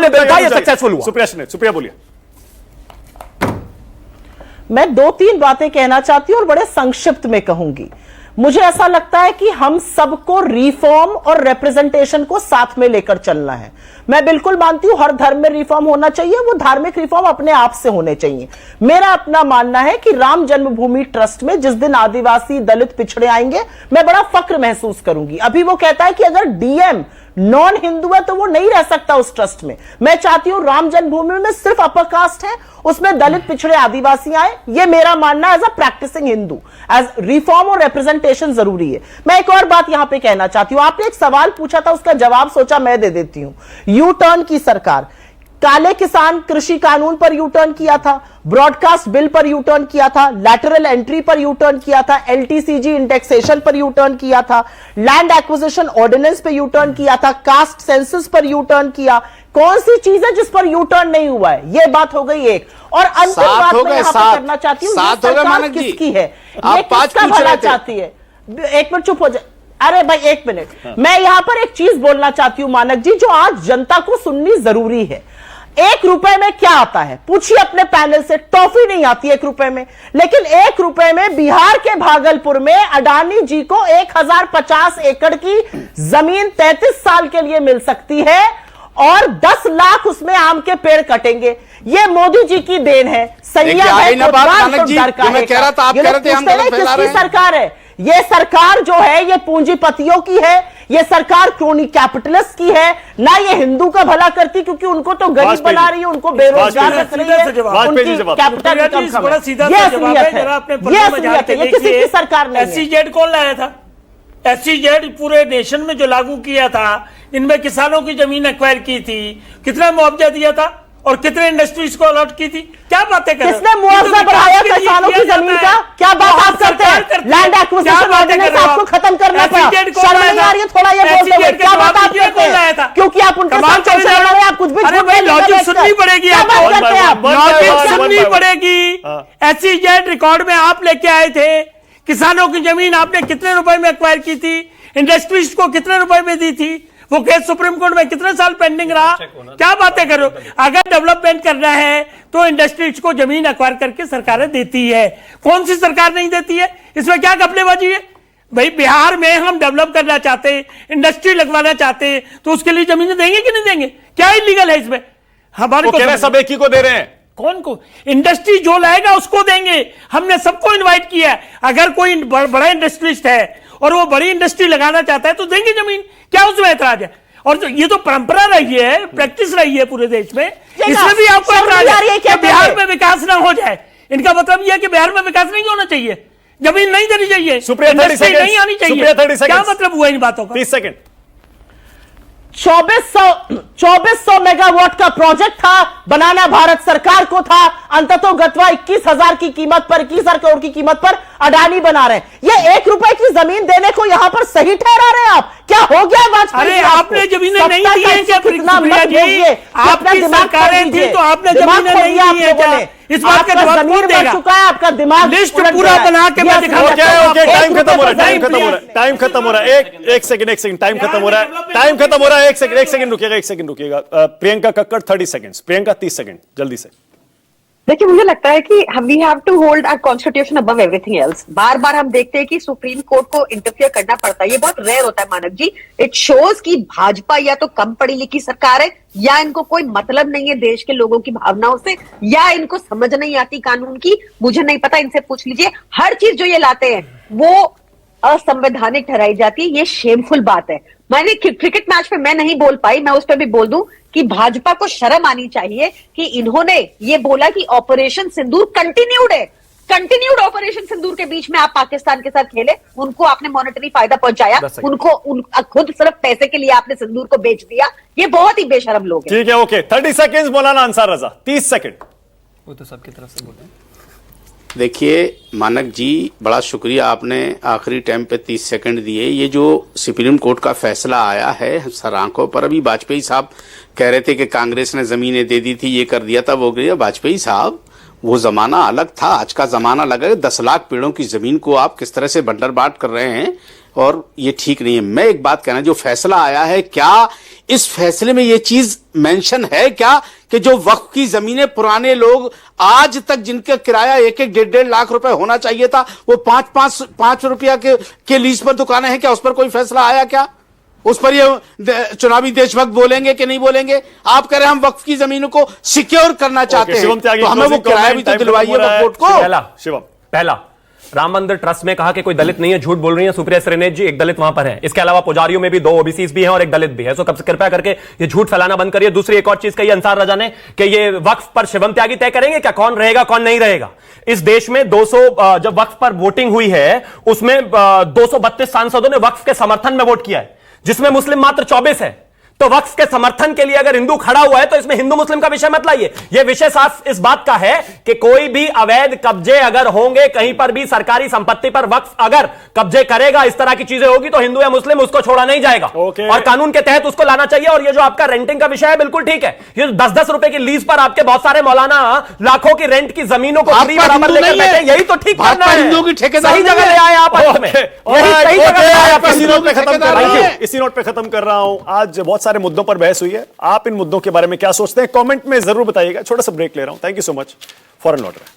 आपने देखा ये सक्सेसफुल हुआ। सुप्रिया बोलिए। मैं 2-3 बातें कहना चाहती हूं और बड़े संक्षिप्त में कहूंगी। मुझे ऐसा लगता है कि हम सबको रिफॉर्म और रिप्रेजेंटेशन को साथ में लेकर चलना है। मैं बिल्कुल मानती हूं हर धर्म में रिफॉर्म होना चाहिए, वो धार्मिक रिफॉर्म अपने आप से होने चाहिए। मेरा अपना मानना है कि राम जन्मभूमि ट्रस्ट में जिस दिन आदिवासी दलित पिछड़े आएंगे, मैं बड़ा फक्र महसूस करूंगी। अभी वो कहता है कि अगर डीएम नॉन हिंदू है तो वो नहीं रह सकता उस ट्रस्ट में। मैं चाहती हूं राम जन्मभूमि में सिर्फ अपर कास्ट है, उसमें दलित पिछड़े आदिवासी आए। ये मेरा मानना as a practising Hindu, as reform और रिप्रेजेंटेशन जरूरी है। मैं एक और बात यहां पे कहना चाहती हूं। आपने एक सवाल पूछा था, उसका जवाब सोचा मैं दे देती हूं। यू टर्न की सरकार, काले किसान कृषि कानून पर यू टर्न किया था, ब्रॉडकास्ट बिल पर यू टर्न किया था, लैटरल एंट्री पर यू टर्न किया था, एलटीसीजी इंडेक्सेशन पर यू टर्न किया था, लैंड एक्विजिशन ऑर्डिनेंस पर यू टर्न किया था, कास्ट सेंसस पर यू टर्न किया। कौन सी चीज है जिस पर यू टर्न नहीं हुआ है? ये बात हो गई एक। और अंतिम बात मैं यहां पर करना चाहती हूँ, ये सरकार किसकी है, ये किसका भला चाहती है? एक मिनट चुप हो जाए। अरे भाई एक मिनट, मैं यहां पर एक चीज बोलना चाहती हूं मानक जी, जो आज जनता को सुननी जरूरी है। 1 रुपए में क्या आता है? पूछिए अपने पैनल से। टॉफी नहीं आती 1 रुपए में, लेकिन 1 रुपए में बिहार के भागलपुर में अडानी जी को 1050 एकड़ की जमीन 33 साल के लिए मिल सकती है और 10 लाख उसमें आम के पेड़ कटेंगे। ये मोदी जी की देन है। सैयद है किसकी सरकार है? ये सरकार जो है ये पूंजीपतियों की है, ये सरकार क्रोनी कैपिटलिस्ट की है ना। ये हिंदू का भला करती, क्योंकि उनको तो गरीब बना रही है, उनको बेरोजगार रख रही है, उनकी कैपिटल इनकम कम है। ये असलियत है, ये किसी की सरकार नहीं है। SEZ कौन लाया था? SEZ पूरे नेशन में जो लागू किया था, इनमें किसानों की जमीन एक्वायर की थी, कितना मुआवजा दिया था और कितने इंडस्ट्रीज को अलॉट की थी? क्या बातें कर रहे हैं? किसने मुआवजा बढ़ाया किसानों की जमीन का? क्या बात आप करते हैं? लैंड एक्विजिशन ऑर्डिनेंस आपको खत्म करना पड़ा। शर्म नहीं आ रही है थोड़ा ये बोलते हुए? क्या बात आप करते हैं? क्योंकि आप उनके साथ चल रहे हैं, आप कुछ भी लॉजिक सुननी पड़ेगी, लॉजिक सुननी पड़ेगी। SEZ रिकॉर्ड में आप लेके आए थे, किसानों की जमीन आपने कितने रुपए में एक्वायर की थी, इंडस्ट्रीज को कितने रुपए में दी थी, वो केस सुप्रीम कोर्ट में कितने साल पेंडिंग रहा? क्या बातें करो? अगर डेवलपमेंट करना है तो इंडस्ट्रीज को जमीन एक्वायर करके सरकारें देती है। कौन सी सरकार नहीं देती है? इसमें क्या घपलेबाजी है भाई? बिहार में हम डेवलप करना चाहते हैं, इंडस्ट्री लगवाना चाहते हैं, तो उसके लिए जमीनें देंगे कि नहीं देंगे? क्या इलीगल है इसमें? हमारे सब एक ही को दे रहे हैं। कौन को? इंडस्ट्री जो लाएगा उसको देंगे। हमने सबको इनवाइट किया है। अगर कोई बड़ा इंडस्ट्रिस्ट है और वो बड़ी इंडस्ट्री लगाना चाहता है तो देंगे जमीन, क्या उसमें ऐतराज है? और ये तो परंपरा रही है, प्रैक्टिस रही है पूरे देश में, इसमें भी आपको ऐतराज है कि बिहार में विकास ना हो जाए। इनका मतलब यह है कि बिहार में विकास नहीं होना चाहिए, जमीन नहीं देनी चाहिए, इंडस्ट्री नहीं आनी चाहिए। क्या मतलब हुआ इन बातों का? 30 सेकंड। 2400 मेगावाट का प्रोजेक्ट था, बनाना भारत सरकार को था। अंततोगत्वा 21,000 की कीमत पर, 21,000 करोड़ की कीमत पर अडानी बना रहे हैं। ये 1 रुपए की जमीन देने को यहां पर सही ठहरा रहे हैं आप? क्या हो गया वाजपेयी? अरे आपने जमीनें नहीं दी है क्या? आपकी सरकारें थी तो आपने जमीनें नहीं दी है क्या? इस बात का जवाब कौन देगा? चुका है आपका दिमाग। लिस्ट पूरा बना के मैं दिखाऊंगा। टाइम खत्म हो रहा है। एक सेकंड, टाइम खत्म हो रहा है। एक सेकंड रुकिएगा। प्रियंका कक्कड़ 30 सेकंड्स। प्रियंका 30 सेकंड जल्दी से। देखिए, मुझे लगता है कि we have to hold our constitution above everything else. बार बार हम देखते हैं कि सुप्रीम कोर्ट को इंटरफियर करना पड़ता है, ये बहुत रेयर होता है मानक जी। इट शोज कि भाजपा या तो कम पढ़ी लिखी सरकार है, या इनको कोई मतलब नहीं है देश के लोगों की भावनाओं से, या इनको समझ नहीं आती कानून की। मुझे नहीं पता, इनसे पूछ लीजिए। हर चीज जो ये लाते हैं वो असंवैधानिक ठहराई जाती है। ये शेमफुल बात है। मैंने क्रिकेट मैच पे मैं नहीं बोल पाई, मैं उस पर भी बोल दूं कि भाजपा को शर्म आनी चाहिए कि इन्होंने ये बोला कि ऑपरेशन सिंदूर कंटिन्यूड है। कंटिन्यूड ऑपरेशन सिंदूर के बीच में आप पाकिस्तान के साथ खेले, उनको आपने मॉनेटरी फायदा पहुंचाया, खुद सिर्फ पैसे के लिए आपने सिंदूर को बेच दिया। ये बहुत ही बेशरम लोग हैं। ठीक है, ओके। 30 सेकंड्स मौलाना अंसार रजा। 30 सेकंड। वो तो सबकी तरफ से बोल रहे हैं। देखिए मानक जी, बड़ा शुक्रिया, आपने आखिरी टाइम पे 30 सेकंड दिए। ये जो सुप्रीम कोर्ट का फैसला आया है सर आंखों पर, अभी वाजपेयी साहब कह रहे थे कि कांग्रेस ने जमीनें दे दी थी, ये कर दिया था, वो गया। वाजपेयी साहब, वो जमाना अलग था, आज का जमाना अलग है। 10 लाख पेड़ों की जमीन को आप किस तरह से बंटर बाट कर रहे हैं, और ये ठीक नहीं है। मैं एक बात कहना, जो फैसला आया है, क्या इस फैसले में ये चीज मेंशन है क्या कि जो वक्फ की जमीनें पुराने लोग आज तक जिनका किराया 1-1, 1.5 लाख रुपए होना चाहिए था, वो 5 रुपया के लीज पर दुकानें हैं क्या? उस पर कोई फैसला आया क्या? उस पर ये चुनावी देशभक्त बोलेंगे कि नहीं बोलेंगे? आप कह रहे हैं हम वक्फ की जमीनों को सिक्योर करना चाहते हैं, शिवम त्यागी, तो हमें वो किराया भी तो दिलवाइए वक्फ बोर्ड को। शिवम, पहला, राम मंदिर ट्रस्ट में कहा कि कोई दलित नहीं है, झूठ बोल रही है सुप्रिया श्रीनेत जी, एक दलित वहां पर है। इसके अलावा पुजारियों में भी 2 ओबीसीज भी हैं और एक दलित भी है। सो कृपया करके ये झूठ फैलाना बंद करिए। दूसरी एक और चीज कही अंसार राजा ने कि ये वक्फ पर शिवम त्यागी तय करेंगे क्या कौन रहेगा कौन नहीं रहेगा। इस देश में 200 जब वक्फ पर वोटिंग हुई है उसमें 232 सांसदों ने वक्फ के समर्थन में वोट किया है, जिसमें मुस्लिम मात्र 24 है। तो वक्फ के समर्थन के लिए अगर हिंदू खड़ा हुआ है तो इसमें हिंदू मुस्लिम का विषय मत लाइए। यह विषय साफ इस बात का है कि कोई भी अवैध कब्जे अगर होंगे कहीं पर भी, सरकारी संपत्ति पर वक्फ अगर कब्जे करेगा, इस तरह की चीजें होगी तो हिंदू या मुस्लिम उसको छोड़ा नहीं जाएगा और कानून के तहत उसको लाना चाहिए। और ये जो आपका रेंटिंग का विषय है बिल्कुल ठीक है, ये 10-10 रुपए की लीज पर आपके बहुत सारे मौलाना लाखों की रेंट की जमीनों को फ्री बराबर लेकर बैठे, यही तो ठीक करना है। सही जगह ले आए आप अंत में, यही सही जगह ले आए आप। इसी नोट पे खत्म कर रहा हूं। आज बहुत सारे मुद्दों पर बहस हुई है। आप इन मुद्दों के बारे में क्या सोचते हैं कमेंट में जरूर बताइएगा। छोटा सा ब्रेक ले रहा हूं। Thank you so much. Foreign लौट रहे हैं।